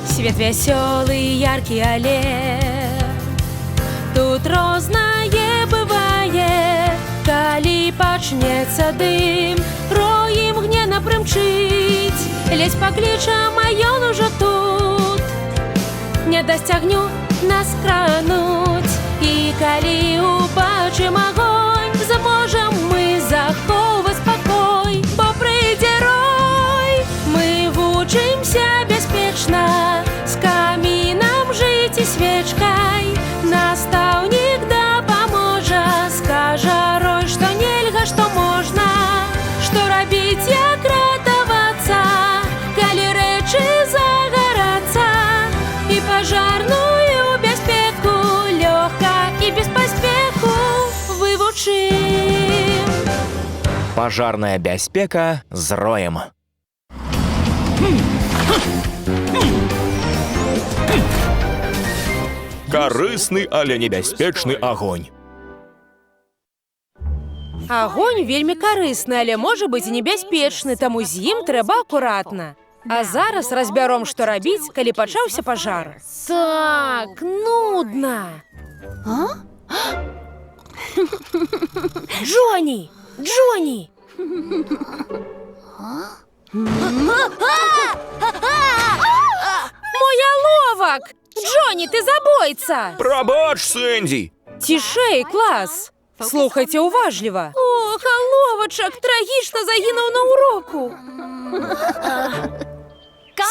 Свет веселый, яркий аллей. Тут рознае бывае, калі пачнецца дым, рой імгненна прымчыць. Ледзь паклічам, а ён ужо тут. Не дасць агню нас крануць. І калі убачым агонь, зможам мы захоўваць спакой, бо прыйдзе рой. Мы вучымся бяспечна, з камінам жыць і свечкай. Настаўнік дапаможа, скажа рой, што нельга, што можна, што рабіць, як ратавацца, калі рэчы загарацца. І пажарную бяспеку лёгка і без паспеху вывучым. Пажарная бяспека з роем. Карысны, але небяспечны агонь. Агонь вельмі карысны, але можа быць і небяспечны, таму з ім трэба акуратна. А зараз разбяром, што рабіць, калі пачаўся пажар. Так, нудна. Джоні! Джоні! Мой оловок! Джоні, ти забойца! Прабач, Сэнді! Цішэй, клас! Слухайце уважліва. Ох, оловачак трагічна загінуў на уроку.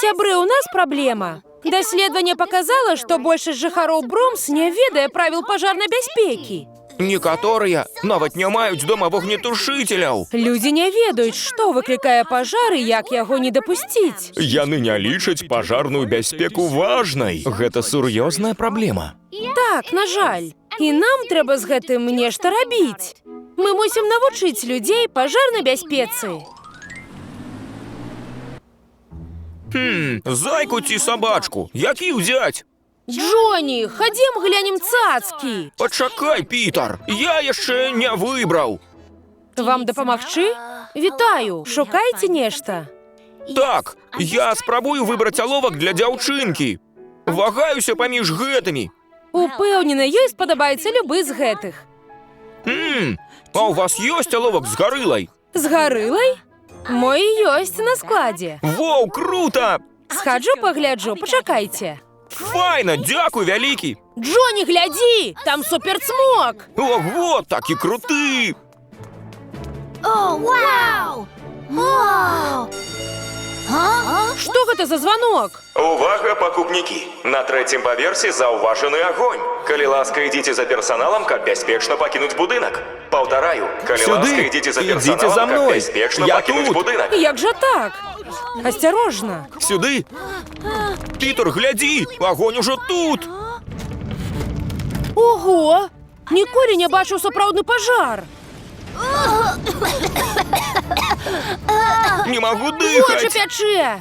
Сябры, у нас праблема. Даследаванне паказала, што большасць жыхароў Бромс не ведае правіл пажарнай бяспекі. Некаторыя нават не маюць дома вогнетушыцеляў. Людзі не ведаюць, што выклікае пажар і як яго не дапусціць. Яны не лічаць пажарную бяспеку важнай. Гэта сур'ёзная праблема. Так, на жаль. І нам трэба з гэтым нешта рабіць. Мы мусім навучыць людзей пажарнай бяспецы. Зайку ці сабачку? Які ўзяць? Джоні, хадзім глянем цацкі. Пачакай, Пітер, я яшчэ не выбраў. Вам дапамагчы? Вітаю, шукайце нешта. Так, я спрабую выбраць аловак для дзяўчынкі. Вагаюся паміж гэтымі. Упэўнена, ёй спадабаецца любы з гэтых. А у вас ёсць аловак з гарылай? З гарылай? Мой ёсць на складзе. Воу, круто! Схаджу, пагляджу, пачакайце. Файна, дзякуй вялікі. Джоні, глядзі, там суперцмок. Ого, такі круты! О, вау! Што гэта за званок? Увага, пакупнікі! На трэцім паверсе заўважаны агонь. Калі ласка, ідзіце за персаналам, каб бяспечна пакінуць будынак. Паўтараю, калі ласка, ідзіце за персаналам, каб бяспечна пакінуць будынак. Як жа так? Асцярожна. Сюды! Пітер, глядзі! Агонь ужо тут! Ого! Ніколі не бачыў сапраўдны пажар. Не магу Вочы дыхаць! пячэ.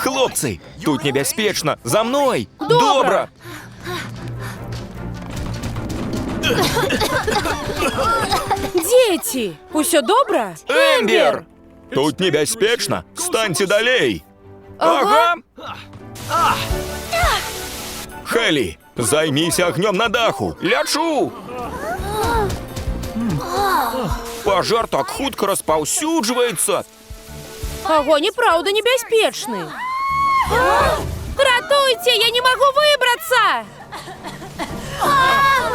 Хлопцы, тут небяспечна! За мной! Добра! Дзеці, усё добра? Эмбер! Тут небяспечна! Станьце далей! Ага. Хелі, займіся агнём на даху! Лячу! Пажар так хутка распаўсюджваецца! Агонь і праўда небяспечны. Ратуйце, я не магу выбрацца!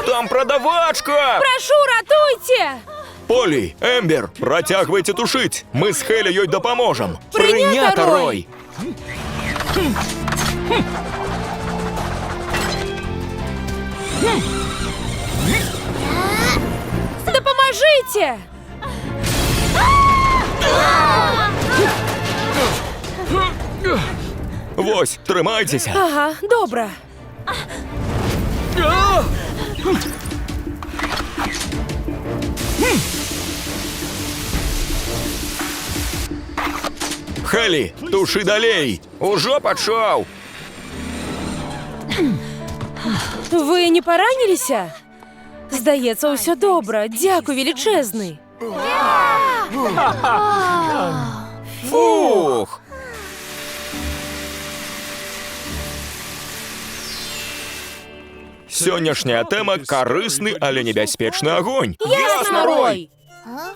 Там прадавачка! Прашу, ратуйце! Полі, Эмбер, працягвайце тушыць! Мы з Хелі ёй дапаможам! Прынята, Рой! Дапамажыце! Вось, трымайцеся! Ага, добра. Хелі, тушы далей! Ужо пачаў! Ви не поранилися? Здається, усе добре. Дякую, величезний. Фух! Сённяшняя тэма карысны, але небяспечны агонь. Ясна, Рой!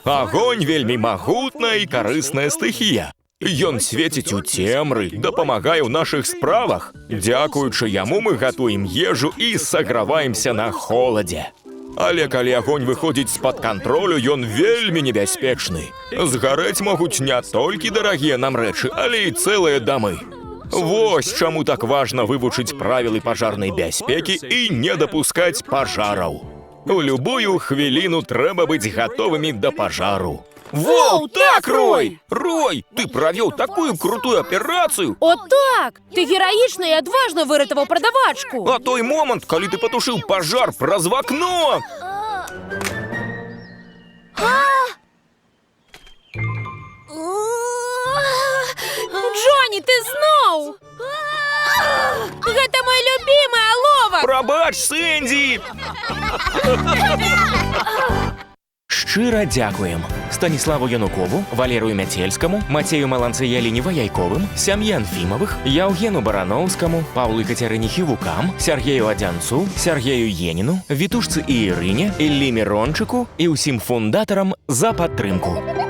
Агонь вельмі магутная і карысная стыхія. Ён свеціць у цемры, дапамагае ў нашых справах. Дзякуючы яму мы гатуем ежу і саграваемся на холадзе. Але калі агонь выходзіць з-пад кантролю, ён вельмі небяспечны. Згарэць могуць не толькі дарагія нам рэчы, але і цэлыя дамы. Вось чаму так важна вывучыць правілы пажарнай бяспекі і не дапускаць пажараў. У любую хвіліну трэба быць гатовымі да пажару. Воу, так, Рой! Рой, ты правёў такую крутую аперацыю! О так! Ты гераічна і адважна выратаваў прадавачку! А той момант, калі ты патушыў пажар праз вакно! Джонні, ты зноў! Гэта мой любімы аловак! Прабач, Сэндзі! Шчыра дзякуем Станіславу Янукову, Валерыю Мяцельскаму, Мацею Маланцы-Ялінева-Яйковым, сям'і Анфімовых, Яўгену Барановскаму, Паўлу і Кацярыне Хівукам, Сяргею Адзянцу, Сяргею Еніну, Вітушцы і Ірыне, Іллі Мірончыку і ўсім фундатарам за падтрымку.